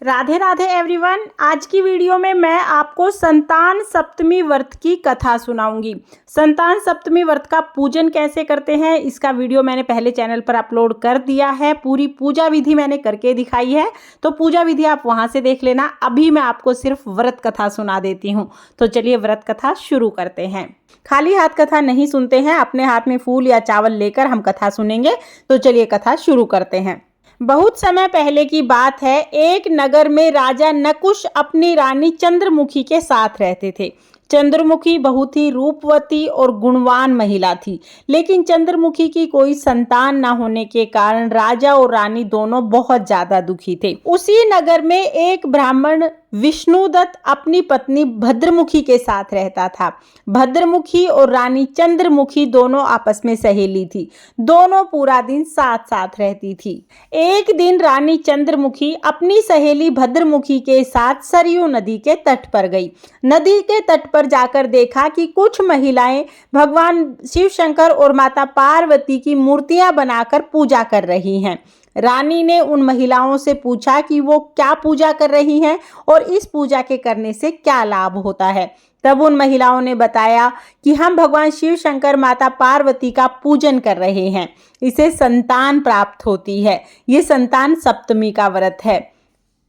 Radhe Radhe everyone. आज की video में मैं आपको संतान सप्तमी व्रत की कथा सुनाऊंगी। संतान सप्तमी व्रत का पूजन कैसे करते हैं इसका वीडियो मैंने पहले चैनल पर अपलोड कर दिया है। पूरी पूजा विधि मैंने करके दिखाई है, तो पूजा विधि आप वहां से देख लेना। अभी मैं आपको सिर्फ व्रत कथा सुना देती हूँ। तो चलिए व्रत कथा शुरू करते हैं। खाली हाथ कथा नहीं सुनते हैं, अपने हाथ में फूल या चावल लेकर हम कथा सुनेंगे। तो चलिए कथा शुरू करते हैं। बहुत समय पहले की बात है। एक नगर में राजा नकुश अपनी रानी चंद्रमुखी के साथ रहते थे। चंद्रमुखी बहुत ही रूपवती और गुणवान महिला थी, लेकिन चंद्रमुखी की कोई संतान न होने के कारण राजा और रानी दोनों बहुत ज्यादा दुखी थे। उसी नगर में एक ब्राह्मण विष्णुदत्त अपनी पत्नी भद्रमुखी के साथ रहता था। भद्रमुखी और रानी चंद्रमुखी दोनों आपस में सहेली थी। दोनों पूरा दिन साथ साथ रहती थी। एक दिन रानी चंद्रमुखी अपनी सहेली भद्रमुखी के साथ सरयू नदी के तट पर गई। नदी के तट पर जाकर देखा कि कुछ महिलाएं भगवान शिव शंकर और माता पार्वती की मूर्तियां बनाकर पूजा कर रही हैं। रानी ने उन महिलाओं से पूछा कि वो क्या पूजा कर रही हैं और इस पूजा के करने से क्या लाभ होता है। तब उन महिलाओं ने बताया कि हम भगवान शिव शंकर माता पार्वती का पूजन कर रहे हैं, इसे संतान प्राप्त होती है। ये संतान सप्तमी का व्रत है।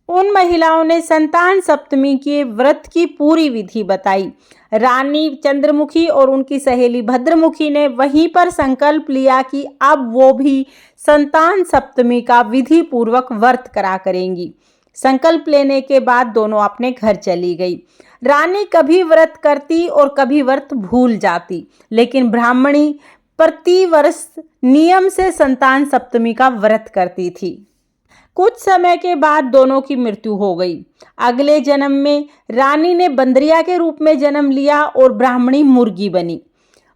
उन महिलाओं ने संतान सप्तमी के व्रत की पूरी विधि बताई। रानी चंद्रमुखी और उनकी सहेली भद्रमुखी ने वहीं पर संकल्प लिया कि अब वो भी संतान सप्तमी का विधि पूर्वक व्रत करा करेंगी। संकल्प लेने के बाद दोनों अपने घर चली गई। रानी कभी व्रत करती और कभी व्रत भूल जाती, लेकिन ब्राह्मणी प्रतिवर्ष नियम से संतान सप्तमी का व्रत करती थी। कुछ समय के बाद दोनों की मृत्यु हो गई। अगले जन्म में रानी ने बंदरिया के रूप में जन्म लिया और ब्राह्मणी मुर्गी बनी।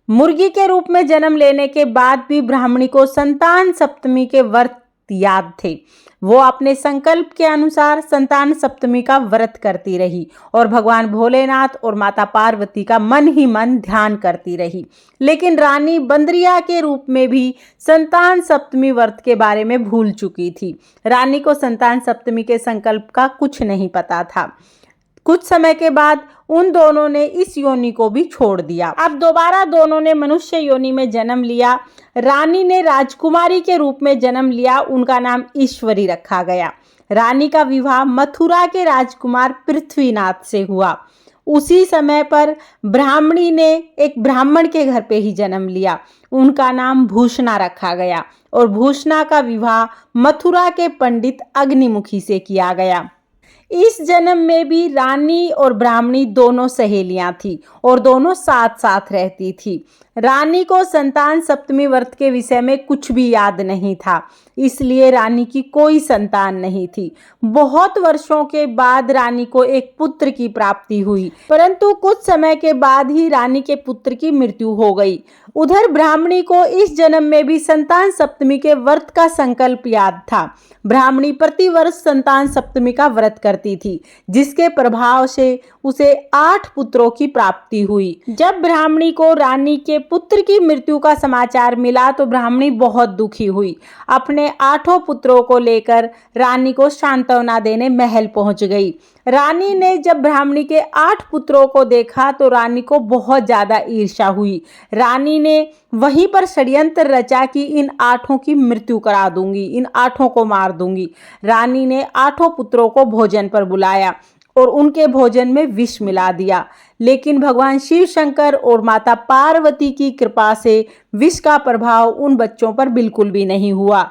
मुर्गी के रूप में जन्म लेने के बाद भी ब्राह्मणी को संतान सप्तमी के व्रत याद थे। वो अपने संकल्प के अनुसार संतान सप्तमी का व्रत करती रही और भगवान भोलेनाथ और माता पार्वती का मन ही मन ध्यान करती रही। लेकिन रानी बंदरिया के रूप में भी संतान सप्तमी व्रत के बारे में भूल चुकी थी। रानी को संतान सप्तमी के संकल्प का कुछ नहीं पता था। कुछ समय के बाद उन दोनों ने इस योनि को भी छोड़ दिया। अब दोबारा दोनों ने मनुष्य योनि में जन्म लिया। रानी ने राजकुमारी के रूप में जन्म लिया। उनका नाम ईश्वरी रखा गया। रानी का विवाह मथुरा के राजकुमार पृथ्वीनाथ से हुआ। उसी समय पर ब्राह्मणी ने एक ब्राह्मण के घर पे ही जन्म लिया। उनका नाम भूषणा रखा गया और भूषणा का विवाह मथुरा के पंडित अग्निमुखी से किया गया। इस जन्म में भी रानी और ब्राह्मणी दोनों सहेलियां थी और दोनों साथ साथ रहती थी। रानी को संतान सप्तमी व्रत के विषय में कुछ भी याद नहीं था, इसलिए रानी की कोई संतान नहीं थी। बहुत वर्षों के बाद रानी को एक पुत्र की प्राप्ति हुई, परंतु कुछ समय के बाद ही रानी के पुत्र की मृत्यु हो गई। उधर ब्राह्मणी को इस जन्म में भी संतान सप्तमी के व्रत का संकल्प याद था। ब्राह्मणी प्रतिवर्ष संतान सप्तमी का व्रत करती थी, जिसके प्रभाव से उसे 8 पुत्रों की प्राप्ति हुई। जब ब्राह्मणी को रानी के पुत्र की मृत्यु का समाचार मिला तो ब्राह्मणी बहुत दुखी हुई। अपने 8 पुत्रों को लेकर रानी को सांत्वना देने महल पहुंच गई। रानी ने जब ब्राह्मणी के 8 पुत्रों को देखा तो रानी को बहुत ज्यादा ईर्ष्या हुई। रानी ने वहीं पर षड्यंत्र रचा कि इन 8 की मृत्यु करा दूंगी, इन 8 को मार दूंगी। रानी ने 8 पुत्रों को भोजन पर बुलाया और उनके भोजन में विष मिला दिया, लेकिन भगवान शिव शंकर और माता पार्वती की कृपा से विष का प्रभाव उन बच्चों पर बिल्कुल भी नहीं हुआ।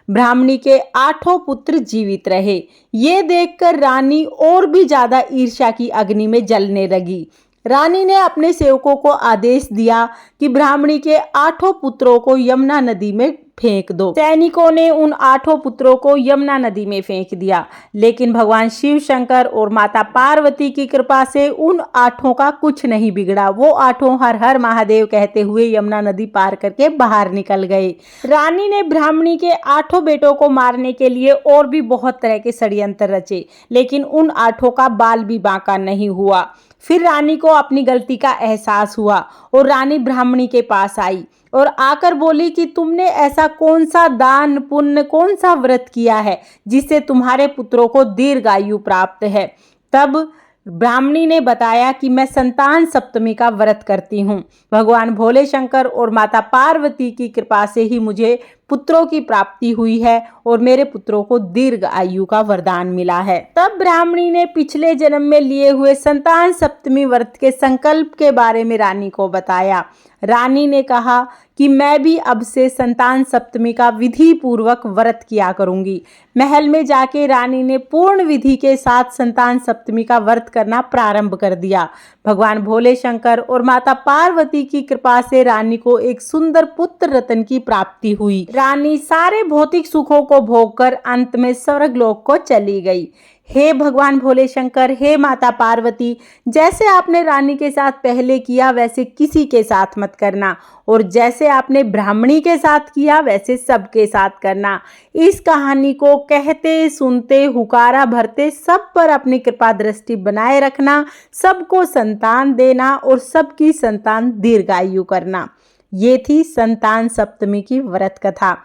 ब्राह्मणी के 8 पुत्र जीवित रहे। ये देखकर रानी और भी ज्यादा ईर्ष्या की अग्नि में जलने लगी। रानी ने अपने सेवकों को आदेश दिया कि ब्राह्मणी के 8 पुत्रों को यमुना नदी में फेंक दो। सैनिकों ने उन 8 पुत्रों को यमुना नदी में फेंक दिया, लेकिन भगवान शिव शंकर और माता पार्वती की कृपा से उन 8 का कुछ नहीं बिगड़ा। वो 8 हर हर महादेव कहते हुए यमुना नदी पार करके बाहर निकल गए। रानी ने ब्राह्मणी के 8 बेटों को मारने के लिए और भी बहुत तरह के षड्यंत्र रचे, लेकिन उन 8 का बाल भी बांका नहीं हुआ। फिर रानी को अपनी गलती का एहसास हुआ और रानी ब्राह्मणी के पास आई और आकर बोली कि तुमने ऐसा कौन सा दान पुण्य कौन सा व्रत किया है जिससे तुम्हारे पुत्रों को दीर्घायु प्राप्त है। तब ब्राह्मणी ने बताया कि मैं संतान सप्तमी का व्रत करती हूँ। भगवान भोले शंकर और माता पार्वती की कृपा से ही मुझे पुत्रों की प्राप्ति हुई है और मेरे पुत्रों को दीर्घ आयु का वरदान मिला है। तब ब्राह्मणी ने पिछले जन्म में लिए हुए संतान सप्तमी व्रत के संकल्प के बारे में रानी को बताया। रानी ने कहा कि मैं भी अब से संतान सप्तमी का विधि पूर्वक व्रत किया करूंगी। महल में जाके रानी ने पूर्ण विधि के साथ संतान सप्तमी का व्रत करना प्रारंभ कर दिया। भगवान भोले शंकर और माता पार्वती की कृपा से रानी को एक सुंदर पुत्र रत्न की प्राप्ति हुई। रानी सारे भौतिक सुखों को भोगकर अंत में स्वर्गलोक को चली गई। हे भगवान भोले शंकर, हे माता पार्वती, जैसे आपने रानी के साथ पहले किया वैसे किसी के साथ मत करना और जैसे आपने ब्राह्मणी के साथ किया वैसे सबके साथ करना। इस कहानी को कहते सुनते हुकारा भरते सब पर अपनी कृपा दृष्टि बनाए रखना, सबको संतान देना और सबकी संतान दीर्घायु करना। ये थी संतान सप्तमी की व्रत कथा।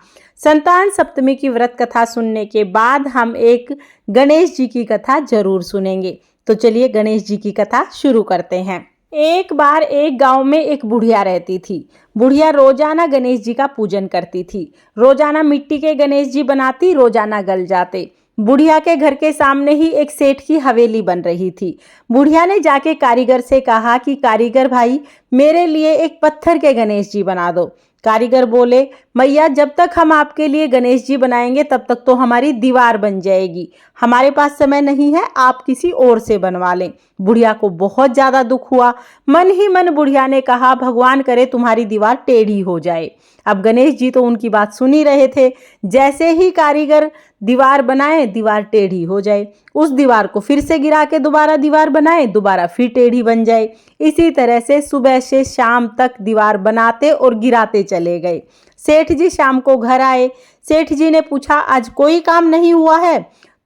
संतान सप्तमी की व्रत कथा सुनने के बाद हम एक गणेश जी की कथा जरूर सुनेंगे। तो चलिए गणेश जी की कथा शुरू करते हैं। एक बार एक गांव में एक बुढ़िया रहती थी। बुढ़िया रोजाना गणेश जी का पूजन करती थी। रोजाना मिट्टी के गणेश जी बनाती, रोजाना गल जाते। बुढ़िया के घर के सामने ही एक सेठ की हवेली बन रही थी। बुढ़िया ने जाके कारीगर से कहा कि कारीगर भाई, मेरे लिए एक पत्थर के गणेश जी बना दो। कारीगर बोले, मैया जब तक हम आपके लिए गणेश जी बनाएंगे तब तक तो हमारी दीवार बन जाएगी, हमारे पास समय नहीं है, आप किसी और से बनवा लें। बुढ़िया को बहुत ज्यादा दुख हुआ। मन ही मन बुढ़िया ने कहा, भगवान करे तुम्हारी दीवार टेढ़ी हो जाए। अब गणेश जी तो उनकी बात सुन ही रहे थे। जैसे ही कारीगर दीवार बनाए, दीवार टेढ़ी हो जाए। उस दीवार को फिर से गिरा के दोबारा दीवार बनाए, दोबारा फिर टेढ़ी बन जाए। इसी तरह से सुबह से शाम तक दीवार बनाते और गिराते चले गए। सेठ जी शाम को घर आए। सेठ जी ने पूछा, आज कोई काम नहीं हुआ है?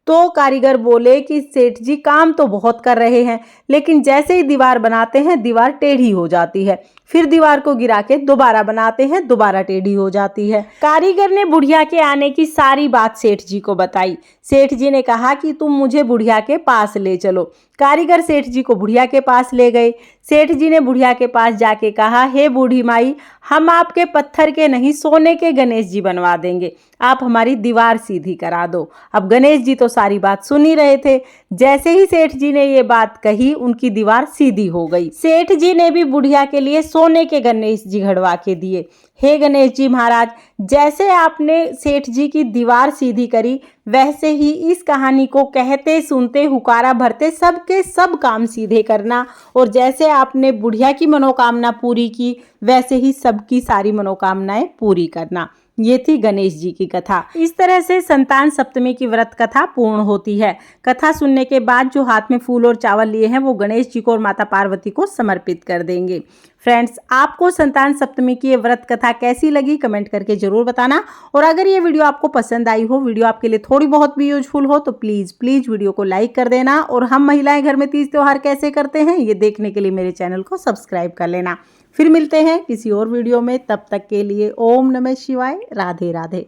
तो कारीगर बोले कि सेठ जी काम तो बहुत कर रहे हैं, लेकिन जैसे ही दीवार बनाते हैं दीवार टेढ़ी हो जाती है, फिर दीवार को गिरा के दोबारा बनाते हैं, दोबारा टेढ़ी हो जाती है। कारीगर ने बुढ़िया के आने की सारी बात सेठ जी को बताई। सेठ जी ने कहा कि तुम मुझे बुढ़िया के पास ले चलो। कारीगर सेठ जी को बुढ़िया के पास ले गए। सेठ जी ने बुढ़िया के पास जाके कहा, हे बूढ़ी माई, हम आपके पत्थर के नहीं सोने के गणेश जी बनवा देंगे, आप हमारी दीवार सीधी करा दो। अब गणेश जी तो सारी बात सुन ही रहे थे। जैसे ही सेठ जी ने ये बात कही, उनकी दीवार सीधी हो गई। सेठ जी ने भी बुढ़िया के लिए सोने के गणेश जी घड़वा के दिए। हे गणेश जी महाराज, जैसे आपने सेठ जी की दीवार सीधी करी, वैसे ही इस कहानी को कहते सुनते हुकारा भरते सबके सब काम सीधे करना और जैसे आपने बुढ़िया की मनोकामना पूरी की, वैसे ही सबकी सारी मनोकामनाएं पूरी करना। ये थी गणेश जी की कथा। इस तरह से संतान सप्तमी की व्रत कथा पूर्ण होती है। कथा सुनने के बाद जो हाथ में फूल और चावल लिए हैं वो गणेश जी को और माता पार्वती को समर्पित कर देंगे। फ्रेंड्स, आपको संतान सप्तमी की ये व्रत कथा कैसी लगी कमेंट करके जरूर बताना। और अगर ये वीडियो आपको पसंद आई हो, वीडियो आपके लिए थोड़ी बहुत भी यूजफुल हो, तो प्लीज़ वीडियो को लाइक कर देना। और हम महिलाएं घर में तीज त्योहार कैसे करते हैं ये देखने के लिए मेरे चैनल को सब्सक्राइब कर लेना। फिर मिलते हैं किसी और वीडियो में, तब तक के लिए ओम नमः शिवाय, राधे राधे।